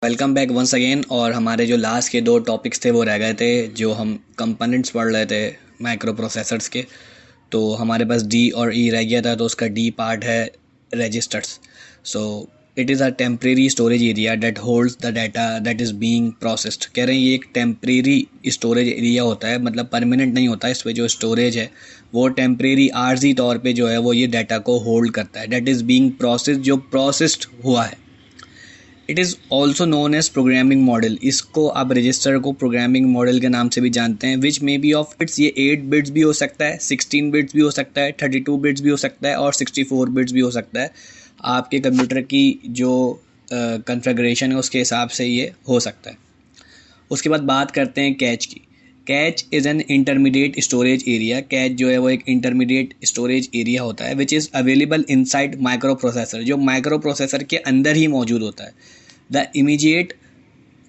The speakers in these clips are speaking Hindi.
Welcome back once again. और हमारे जो लास्ट के दो टॉपिक्स थे वो रह गए थे, जो हम कंपोनेंट्स पढ़ रहे थे माइक्रो प्रोसेसर्स के। तो हमारे पास डी और ई रह गया था, तो उसका डी पार्ट है registers. So it is a temporary storage area that holds the data that is being processed. कह रहे हैं ये एक टेम्प्रेरी स्टोरेज एरिया होता है, मतलब परमानेंट नहीं होता है। इस पर जो स्टोरेज है वो टेम्प्रेरी आर्जी तौर पे जो है वो ये डाटा को होल्ड करता है, दैट इज़ बीइंग प्रोसेस्ड, जो प्रोसेस्ड हुआ है। It is also known as programming model. इसको आप रजिस्टर को प्रोग्रामिंग मॉडल के नाम से भी जानते हैं। विच मे बी ऑफ बिट्स, ये 8 बिट्स भी हो सकता है, 16 बिट्स भी हो सकता है, 32 बिट्स भी हो सकता है और 64 बिट्स भी हो सकता है। आपके कंप्यूटर की जो कॉन्फ़िगरेशन है उसके हिसाब से ये हो सकता है। उसके बाद बात करते हैं कैच की। Catch is an intermediate storage area. Catch जो है वो एक इंटरमीडिएट स्टोरेज एरिया होता है which is available inside micro processor, जो माइक्रो प्रोसेसर के अंदर ही मौजूद होता है। The immediate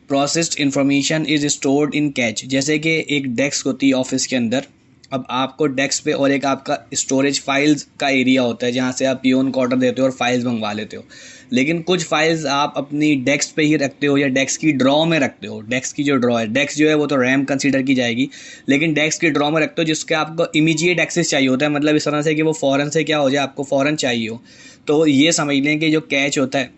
processed information is stored in catch. जैसे कि एक डेस्क होती है ऑफिस के अंदर, अब आपको डेस्क पे और एक आपका स्टोरेज फाइल्स का एरिया होता है जहाँ से आप पियोन को ऑर्डर देते हो और फाइल्स मंगवा लेते हो। लेकिन कुछ फाइल्स आप अपनी डेस्क पे ही रखते हो या डेस्क की ड्रॉ में रखते हो। डेस्क की जो ड्रॉ है, डेस्क जो है वो तो रैम कंसीडर की जाएगी, लेकिन डेस्क की ड्रॉ में रखते हो जिसके आपको इमीडिएट एक्सेस चाहिए होता है, मतलब इस तरह से कि वो फ़ौरन से क्या हो जाए, आपको फ़ौरन चाहिए हो। तो ये समझ लें कि जो कैच होता है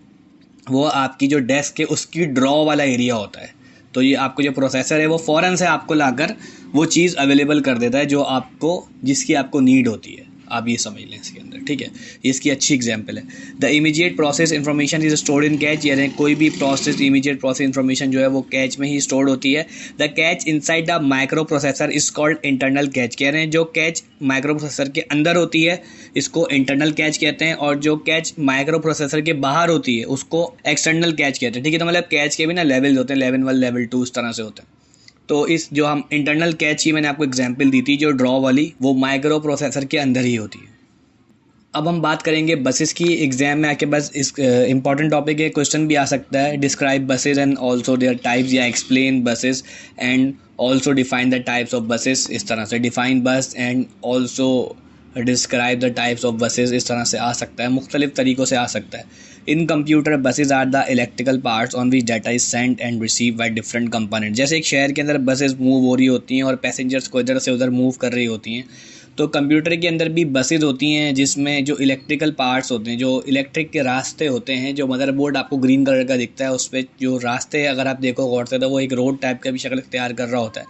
वो आपकी जो डेस्क है उसकी ड्रॉ वाला एरिया होता है। तो ये आपको जो प्रोसेसर है वो फ़ौरन से आपको लाकर वो चीज़ अवेलेबल कर देता है जो आपको, जिसकी आपको नीड होती है। आप ये समझ लें इसके अंदर, ठीक है। ये इसकी अच्छी एग्जांपल है। The immediate process information is stored in catch, यानी कोई भी प्रोसेस इमीडिएट प्रोसेस इन्फॉर्मेशन जो है वो कैच में ही स्टोर्ड होती है। The catch inside the micro processor is called internal catch. कह रहे हैं जो कैच माइक्रो प्रोसेसर के अंदर होती है इसको इंटरनल कैच कहते हैं, और जो कैच माइक्रो प्रोसेसर के बाहर होती है उसको एक्सटर्नल कैच कहते हैं, ठीक है। तो मतलब कैच के भी ना लेवल होते हैं, लेवल 1 लेवल 2 इस तरह से होते हैं। तो इस जो हम इंटरनल कैच की मैंने आपको एग्जांपल दी थी, जो ड्रॉ वाली, वो माइक्रो प्रोसेसर के अंदर ही होती है। अब हम बात करेंगे बसेस की। एग्जाम में आके बस इस इंपॉर्टेंट टॉपिक है, क्वेश्चन भी आ सकता है। Describe buses and also their types, या explain buses and also define the types of buses. इस तरह से define bus and also describe the types of buses, इस तरह से आ सकता है, मुख्तलिफ तरीक़ों से आ सकता है। In computer buses are the electrical parts on which data is send and receive by different component. जैसे एक शहर के अंदर बसेज मूव हो रही होती हैं और पैसेंजर्स को इधर से उधर मूव कर रही होती हैं, तो कंप्यूटर के अंदर भी बसेज होती हैं जिसमें जो इलेक्ट्रिकल पार्ट्स होते हैं, जो इलेक्ट्रिक के रास्ते होते हैं। जो मदरबोर्ड आपको ग्रीन कलर का दिखता है उस पर जो रास्ते अगर आप देखो गौर से, तो वो एक रोड टाइप का भी शक्ल तैयार कर रहा होता है।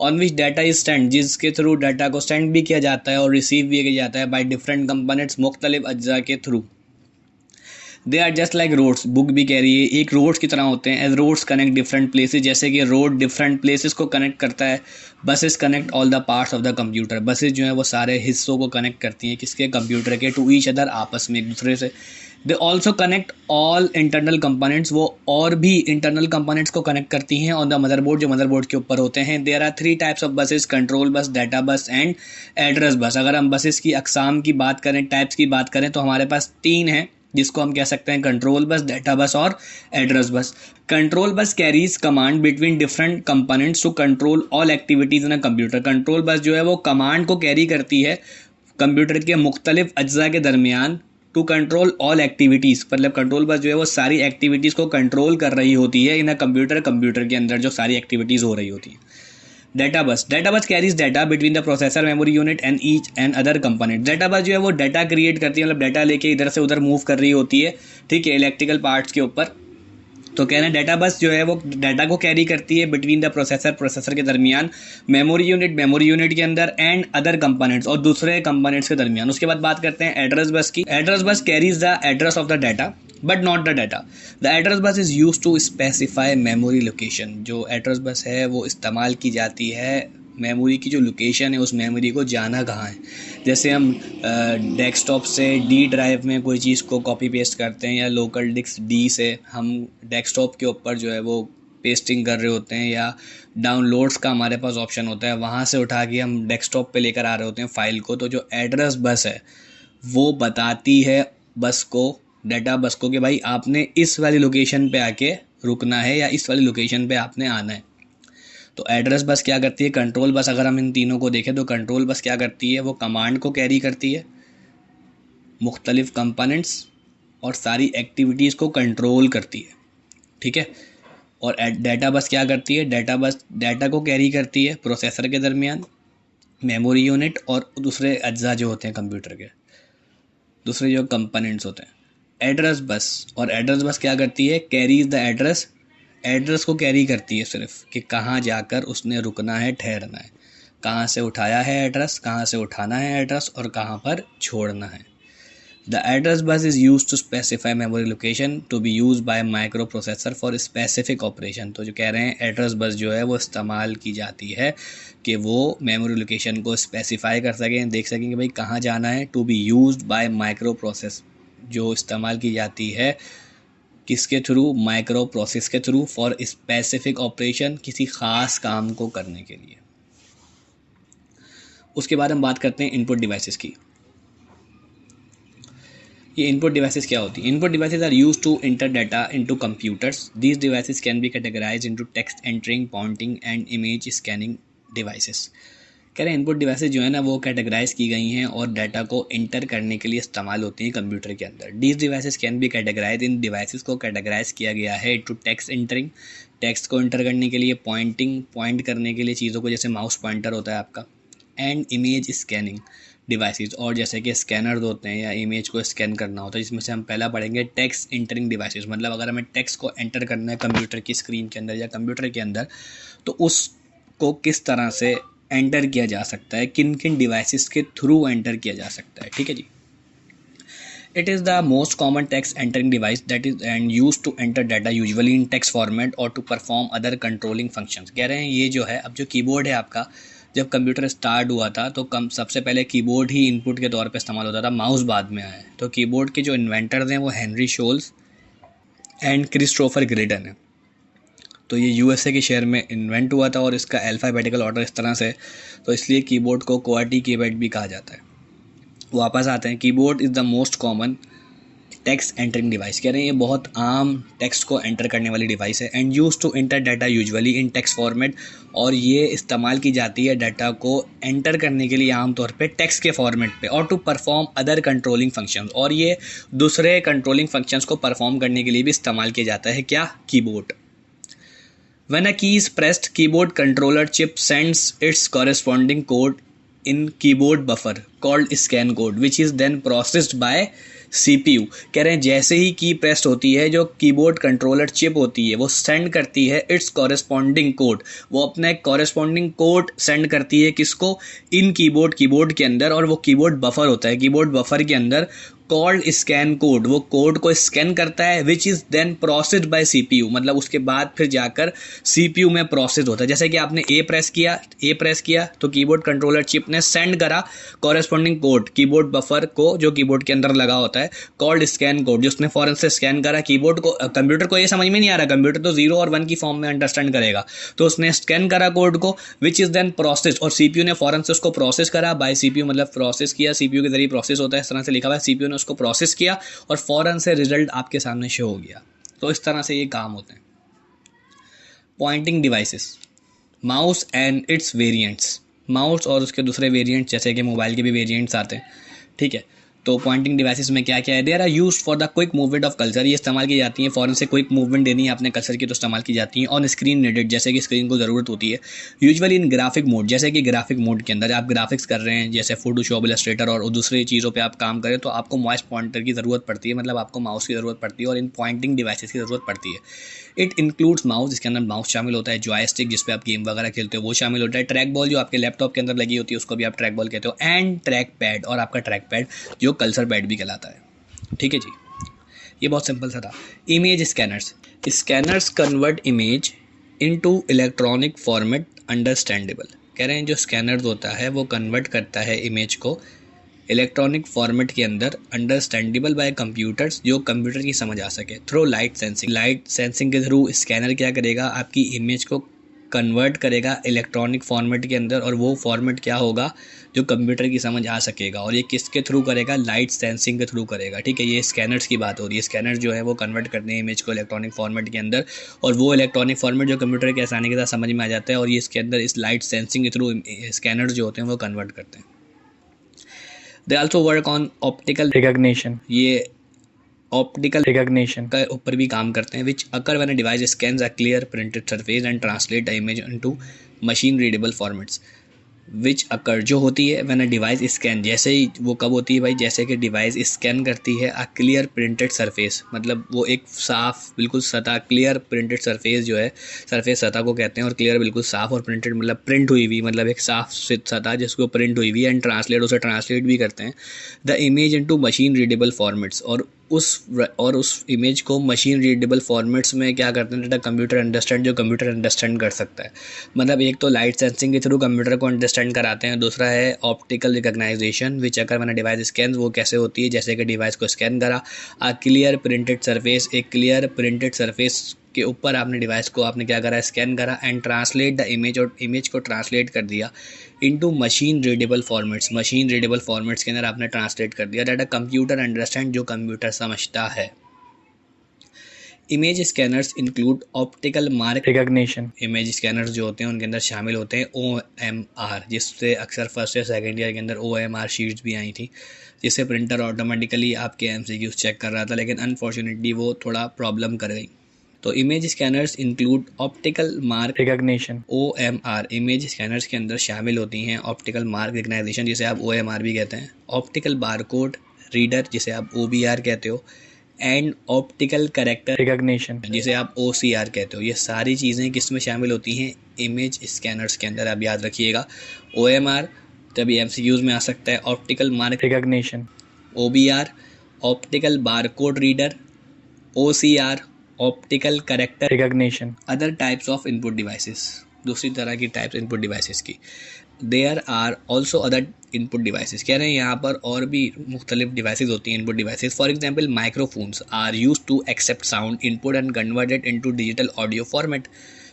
On which data is send, जिसके थ्रू डाटा को सेंड भी किया जाता है और रिसीव भी किया जाता है बाय डिफरेंट कंपोनेंट्स, मुख्तलिफ अज्जा के थ्रू। They are just like roads, book भी कह रही है एक रोड्स की तरह होते हैं। As roads connect different places, जैसे कि रोड डिफरेंट प्लेसेस को कनेक्ट करता है। Buses connect all the parts of the computer, buses जो है वो सारे हिस्सों को कनेक्ट करती हैं, किसके, कंप्यूटर के, टू ईच अदर, आपस में एक दूसरे से। They also connect all internal components, वो और भी इंटरनल कंपोनेंट्स को कनेक्ट करती हैं ऑन द मदरबोर्ड, जो मदरबोर्ड के ऊपर होते हैं। There are 3 types of buses, control bus, data bus and address bus. अगर हम बसेस की अकसाम की बात करें, टाइप्स की बात करें, तो हमारे पास 3 हैं जिसको हम कह सकते हैं कंट्रोल बस, डाटा बस और address bus. Control bus carries command between different components to control all activities in a computer. Control bus जो है वो कमांड को कैरी करती है कंप्यूटर के मुख्तलिफ अज्जा के दरमियान, टू कंट्रोल ऑल एक्टिविटीज़, मतलब कंट्रोल बस जो है वो सारी एक्टिविटीज़ को कंट्रोल कर रही होती है इन अ कंप्यूटर, कंप्यूटर के अंदर जो सारी एक्टिविटीज़ हो रही होती है। डाटा बस carries data between the processor, memory unit and each and other component. Data बस जो है वो डाटा क्रिएट करती है, मतलब डाटा लेके इधर से उधर मूव कर रही होती है, ठीक है, इलेक्ट्रिकल पार्ट्स के ऊपर। तो कह रहे हैं डाटा बस जो है वो डाटा को कैरी करती है बिटवीन द प्रोसेसर के दरमियान, मेमोरी यूनिट के अंदर, एंड अदर कंपोनेंट्स, और दूसरे कंपोनेंट्स के दरमियान। उसके बाद बात करते हैं एड्रेस बस की। Address bus carries the address of the data but not the data. The address bus is use to specify memory location. जो एड्रेस बस है वो इस्तेमाल की जाती है मेमोरी की जो लोकेशन है, उस मेमोरी को जाना कहाँ है। जैसे हम डेस्कटॉप से डी ड्राइव में कोई चीज़ को कॉपी पेस्ट करते हैं, या लोकल डिस्क डी से हम डेस्कटॉप के ऊपर जो है वो पेस्टिंग कर रहे होते हैं, या डाउनलोड्स का हमारे पास ऑप्शन होता है, वहाँ से उठा के हम डेस्कटॉप पे लेकर आ रहे होते हैं फ़ाइल को। तो जो एड्रेस बस है वो बताती है बस को, डाटा बस को, कि भाई आपने इस वाली लोकेशन पे आके रुकना है या इस वाली लोकेशन पे आपने आना है। तो एड्रेस बस क्या करती है, कंट्रोल बस अगर हम इन तीनों को देखें तो कंट्रोल बस क्या करती है, वो कमांड को कैरी करती है, मुख्तलिफ कंपोनेंट्स और सारी एक्टिविटीज़ को कंट्रोल करती है, ठीक है। और डाटा बस क्या करती है, डाटा बस डाटा को कैरी करती है प्रोसेसर के दरमियान, मेमोरी यूनिट और दूसरे अज्जा जो होते हैं कंप्यूटर के, दूसरे जो कंपोनेंट्स होते हैं। एड्रेस बस, और एड्रेस बस क्या करती है, कैरीज द एड्रेस, एड्रेस को कैरी करती है सिर्फ कि कहाँ जाकर उसने रुकना है, ठहरना है, कहाँ से उठाया है एड्रेस, कहाँ से उठाना है एड्रेस और कहाँ पर छोड़ना है। The address bus is used to specify memory location to be used by microprocessor for specific operation। तो जो कह रहे हैं एड्रेस बस जो है वो इस्तेमाल की जाती है कि वो मेमोरी लोकेशन को स्पेसिफाई कर सकें, देख सकें कि भाई कहाँ जाना है। To be used by micro process, जो इस्तेमाल की जाती है किसके थ्रू, माइक्रो प्रोसेस के थ्रू, फॉर स्पेसिफिक ऑपरेशन, किसी ख़ास काम को करने के लिए। उसके बाद हम बात करते हैं इनपुट डिवाइसेस की। ये इनपुट डिवाइसेस क्या होती है? Input devices are used to enter data into computers. These devices can be categorized into text entering, pointing and image scanning devices. कह रहे हैं इनपुट डिवाइसेस जो है ना वो कैटेगराइज की गई हैं और डाटा को इंटर करने के लिए इस्तेमाल होती हैं कंप्यूटर के अंदर। These devices can be categorize, इन डिवाइसेस को कैटेगराइज किया गया है टू टेक्स्ट एंटरिंग, टेक्स्ट को इंटर करने के लिए, पॉइंटिंग, पॉइंट करने के लिए चीज़ों को, जैसे माउस पॉइंटर होता है आपका, एंड इमेज स्कैनिंग डिवाइसेस, और जैसे कि स्कैनर्स होते हैं या इमेज को स्कैन करना होता है, जिसमें से हम पहला पढ़ेंगे टेक्स्ट इंटरिंग डिवाइसेस। मतलब अगर हमें टेक्स्ट को एंटर करना है कंप्यूटर की स्क्रीन के अंदर या कंप्यूटर के अंदर, तो उसको किस तरह से एंटर किया जा सकता है, किन किन डिवाइसेस के थ्रू एंटर किया जा सकता है। ठीक है जी। It is the most common text entering device that is and used to enter data usually in text format or to perform other controlling functions। कह रहे हैं ये जो है, अब जो कीबोर्ड है आपका, जब कंप्यूटर स्टार्ट हुआ था तो सबसे पहले कीबोर्ड ही इनपुट के तौर पे इस्तेमाल होता था, माउस बाद में आया है। तो कीबोर्ड के जो इन्वेंटर्स हैं वो हेनरी शोल्स एंड क्रिस्टोफर ग्रेडन है। तो ये यूएसए के शहर में इन्वेंट हुआ था और इसका अल्फ़ाबेटिकल ऑर्डर इस तरह से, तो इसलिए कीबोर्ड को क्वार्टी कीबोर्ड भी कहा जाता है। वापस आते हैं, keyboard is the most common text entering device. कह रहे हैं ये बहुत आम टेक्स्ट को एंटर करने वाली डिवाइस है, and use to enter data usually in text format, और ये इस्तेमाल की जाती है डाटा को एंटर करने के लिए आमतौर पे टेक्स्ट के फॉर्मेट पे, और to perform other controlling functions, और ये दूसरे कंट्रोलिंग फंक्शंस को परफॉर्म करने के लिए भी इस्तेमाल किया जाता है। क्या? Keyboard. When a key is pressed, keyboard controller chip sends its corresponding code in keyboard buffer called scan code, which is then processed by CPU। कह रहे हैं जैसे ही की प्रेस होती है, जो कीबोर्ड कंट्रोलर चिप होती है वो सेंड करती है इट्स कॉरेस्पॉन्डिंग कोड, वो अपना एक कॉरेस्पॉन्डिंग कोड सेंड करती है किसको? इन कीबोर्ड के अंदर, और वो कीबोर्ड बफर होता है, कीबोर्ड बफर के अंदर कॉल्ड स्कैन कोड, वो कोड को स्कैन करता है, which is then processed by CPU, मतलब उसके बाद फिर जाकर सीपीयू में प्रोसेस होता है। जैसे कि आपने ए प्रेस किया तो कीबोर्ड कंट्रोलर चिप ने सेंड करा कॉरेस्पॉन्डिंग कोड कीबोर्ड बफर को, जो कीबोर्ड के अंदर लगा होता है, कॉल्ड स्कैन कोड, जो उसने फॉरन से स्कैन करा कीबोर्ड को। कंप्यूटर को ये समझ में नहीं आ रहा, कंप्यूटर तो 0 और 1 की फॉर्म में अंडरस्टैंड करेगा, तो उसने स्कैन करा कोड को, विच इज़ देन प्रोसेस, और सीपीयू ने फॉरन से उसको प्रोसेस करा, बाय सीपीयू मतलब प्रोसेस किया, सीपीयू के जरिए प्रोसेस होता है, इस तरह से लिखा हुआ है, सीपीयू ने उसको प्रोसेस किया और फौरन से रिजल्ट आपके सामने शो हो गया। तो इस तरह से ये काम होते हैं। Pointing devices, mouse and its variants, mouse और उसके दूसरे वेरिएंट्स, जैसे कि मोबाइल के भी वेरिएंट्स आते हैं। ठीक है, तो पॉइंटिंग डिवाइसेस में क्या क्या है? There are used for the quick movement of cursor, ये इस्तेमाल की जाती हैं फॉरन से क्विक मूवमेंट देनी है अपने कर्सर की, तो इस्तेमाल की जाती हैं। ऑन स्क्रीन नीडेड, जैसे कि स्क्रीन को ज़रूरत होती है। यूजुअली इन ग्राफिक मोड, जैसे कि ग्राफिक मोड के अंदर आप ग्राफिक्स कर रहे हैं, जैसे फोटोशॉप, इलस्ट्रेटर और दूसरी चीज़ों पर आप काम करें, तो आपको माउस पॉइंटर की ज़रूरत पड़ती है, मतलब आपको माउस की ज़रूरत पड़ती है और इन पॉइंटिंग डिवाइसेस की ज़रूरत पड़ती है। इट इंक्लूड्स माउस, इसके अंदर माउस शामिल होता है, जॉयस्टिक जिस पे आप गेम वगैरह खेलते हो वो शामिल होता है, ट्रैक बॉल जो आपके लैपटॉप के अंदर लगी होती है उसको भी आप ट्रैक बॉल कहते हो, एंड ट्रैक पैड, और आपका ट्रैक पैड जो कर्सर पैड भी कहलाता है। ठीक है जी, ये बहुत सिंपल सा था। Image scanners, scanners convert image into electronic format understandable. कह रहे हैं जो स्कैनर्स होता है वो कन्वर्ट करता है इमेज को इलेक्ट्रॉनिक फॉर्मेट के अंदर, अंडरस्टैंडेबल बाय कंप्यूटर्स, जो कंप्यूटर की समझ आ सके, through light sensing. Light sensing के थ्रू स्कैनर क्या करेगा? आपकी इमेज को कन्वर्ट करेगा इलेक्ट्रॉनिक फॉर्मेट के अंदर, और वो फॉर्मेट क्या होगा? जो कंप्यूटर की समझ आ सकेगा, और ये किसके थ्रू करेगा? लाइट सेंसिंग के थ्रू करेगा। ठीक है, ये स्कैनर्स की बात हो रही है। स्कैनर जो है वो कन्वर्ट करते हैं इमेज को इलेक्ट्रॉनिक फॉर्मेट के अंदर, और वो इलेक्ट्रॉनिक फॉर्मेट जो कंप्यूटर के आसानी के साथ समझ में आ जाता है, और ये इसके अंदर इस लाइट सेंसिंग के थ्रू स्कैनर जो होते हैं वो कन्वर्ट करते हैं। They also work on optical recognition, ये ऑप्टिकल recognition, के ऊपर भी काम करते हैं, which occur when a device scans a clear printed surface and translate the image into machine readable formats. Which occur जो होती है व्हेन अ डिवाइस स्कैन, जैसे ही वो कब होती है भाई, जैसे कि डिवाइस स्कैन करती है अ क्लियर प्रिंटेड सरफेस, मतलब वो एक साफ बिल्कुल सतह, क्लियर प्रिंटेड सरफेस जो है, सरफेस सतह को कहते हैं, और क्लियर बिल्कुल साफ, और प्रिंटेड मतलब प्रिंट हुई हुई, मतलब एक साफ सतह जिसको प्रिंट हुई हुई, एंड ट्रांसलेट, उसे ट्रांसलेट भी करते हैं the image into machine readable formats, और उस इमेज को मशीन रीडेबल फॉर्मेट्स में क्या करते हैं, डेटा कंप्यूटर अंडरस्टैंड, जो कंप्यूटर अंडरस्टैंड कर सकता है। मतलब एक तो लाइट सेंसिंग के थ्रू कंप्यूटर को अंडरस्टैंड कराते हैं, दूसरा है ऑप्टिकल रिकग्नाइजेशन, विच अगर मैंने डिवाइस स्कैन, वो कैसे होती है, जैसे कि डिवाइस को स्कैन करा आ क्लियर प्रिंटेड सरफेस, एक क्लियर प्रिंटेड सरफेस के ऊपर आपने डिवाइस को आपने क्या करा, स्कैन करा, एंड ट्रांसलेट द इमेज, और इमेज को ट्रांसलेट कर दिया into machine readable formats, machine readable formats के अंदर आपने ट्रांसलेट कर दिया, डाटा कंप्यूटर अंडरस्टैंड, जो कंप्यूटर समझता है। Image scanners include optical mark recognition, image scanners जो होते हैं उनके अंदर शामिल होते हैं OMR, जिससे अक्सर फर्स्ट या सेकेंड ईयर के अंदर OMR शीट्स भी आई थी, जिससे प्रिंटर ऑटोमेटिकली आपके MCQs चेक कर रहा था, लेकिन अनफॉर्चुनेटली वो थोड़ा प्रॉब्लम कर गई। तो image scanners include optical mark recognition, OMR, image scanners के अंदर शामिल होती हैं ऑप्टिकल मार्क रिकग्नाइजेशन, जिसे आप OMR भी कहते हैं, ऑप्टिकल बारकोड रीडर, जिसे आप OBR कहते हो, एंड ऑप्टिकल कैरेक्टर recognition, जिसे आप OCR कहते हो। ये सारी चीज़ें किस में शामिल होती हैं, इमेज स्कैनर्स के अंदर। आप याद रखिएगा, OMR तभी MCQs में आ सकता है, optical mark recognition, OBR, optical barcode reader OCR, optical character, recognition, other types of input devices, दूसरी तरह की टाइप्स इनपुट डिवाइसेस की। There are also other input devices, कह रहे हैं यहाँ पर और भी मुख्तलिफ डिवाइसेस होती हैं input devices. For example microphones are use to accept sound input and converted into digital audio format.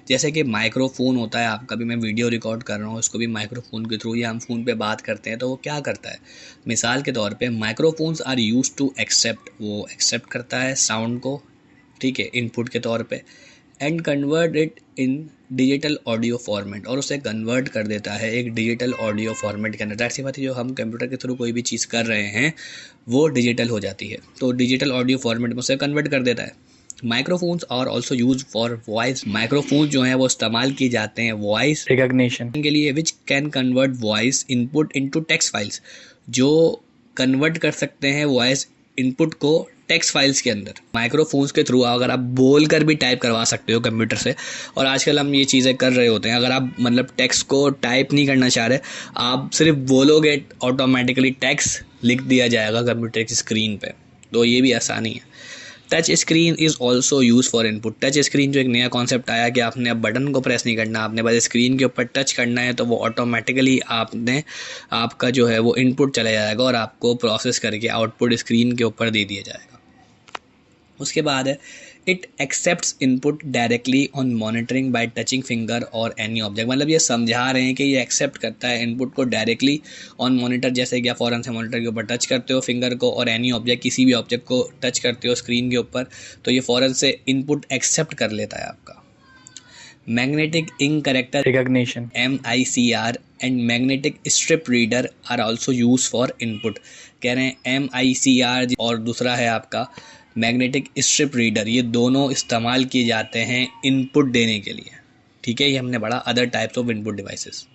जैसे कि माइक्रोफोन होता है आपका, भी मैं वीडियो रिकॉर्ड कर रहा हूँ, उसको भी माइक्रोफोन के थ्रू या हम फ़ोन पे बात करते हैं, तो वो क्या करता है, मिसाल के तौर पे microphones are use to accept, वो एक्सेप्ट करता है साउंड को, ठीक है, इनपुट के तौर पे, and convert it in digital audio format, और उसे कन्वर्ट कर देता है एक डिजिटल ऑडियो फॉर्मेट के अंदर। जाहिर सी बात है, जो हम कंप्यूटर के थ्रू कोई भी चीज़ कर रहे हैं वो डिजिटल हो जाती है, तो डिजिटल ऑडियो फॉर्मेट में उसे कन्वर्ट कर देता है। Microphones are also use for voice, microphones जो हैं वो इस्तेमाल किए जाते हैं वॉइस recognition, के लिए, which can convert voice input into text files, जो कन्वर्ट कर सकते हैं वॉइस इनपुट को टेक्स्ट फाइल्स के अंदर। माइक्रोफोन्स के थ्रू अगर आप बोल कर भी टाइप करवा सकते हो कंप्यूटर से, और आजकल हम ये चीज़ें कर रहे होते हैं, अगर आप मतलब टेक्स्ट को टाइप नहीं करना चाह रहे, आप सिर्फ बोलोगे, ऑटोमेटिकली टेक्स्ट लिख दिया जाएगा कंप्यूटर की स्क्रीन पे, तो ये भी आसानी है। Touch screen is also use for input, touch screen जो एक नया कॉन्सेप्ट आया कि आपने अब बटन को प्रेस नहीं करना, आपने बस स्क्रीन के ऊपर टच करना है, तो वो ऑटोमेटिकली आपका जो है वो इनपुट चला जाएगा और आपको प्रोसेस करके आउटपुट स्क्रीन के ऊपर दे दिया जाएगा। उसके बाद है it accepts input directly on monitoring bye touching finger और एनी ऑब्जेक्ट, मतलब ये समझा रहे हैं कि ये एक्सेप्ट करता है इनपुट को डायरेक्टली ऑन मॉनिटर, जैसे कि आप फ़ौरन से मॉनिटर के ऊपर टच करते हो फिंगर को, और एनी ऑब्जेक्ट, किसी भी ऑब्जेक्ट को टच करते हो स्क्रीन के ऊपर, तो ये फ़ौरन से इनपुट एक्सेप्ट कर लेता है आपका। Magnetic ink character recognition, MICR and magnetic strip reader are also use for input, कह रहे हैं MICR और दूसरा है आपका मैग्नेटिक स्ट्रिप रीडर, ये दोनों इस्तेमाल किए जाते हैं इनपुट देने के लिए, ठीक है। ये हमने पढ़ा other types of input devices.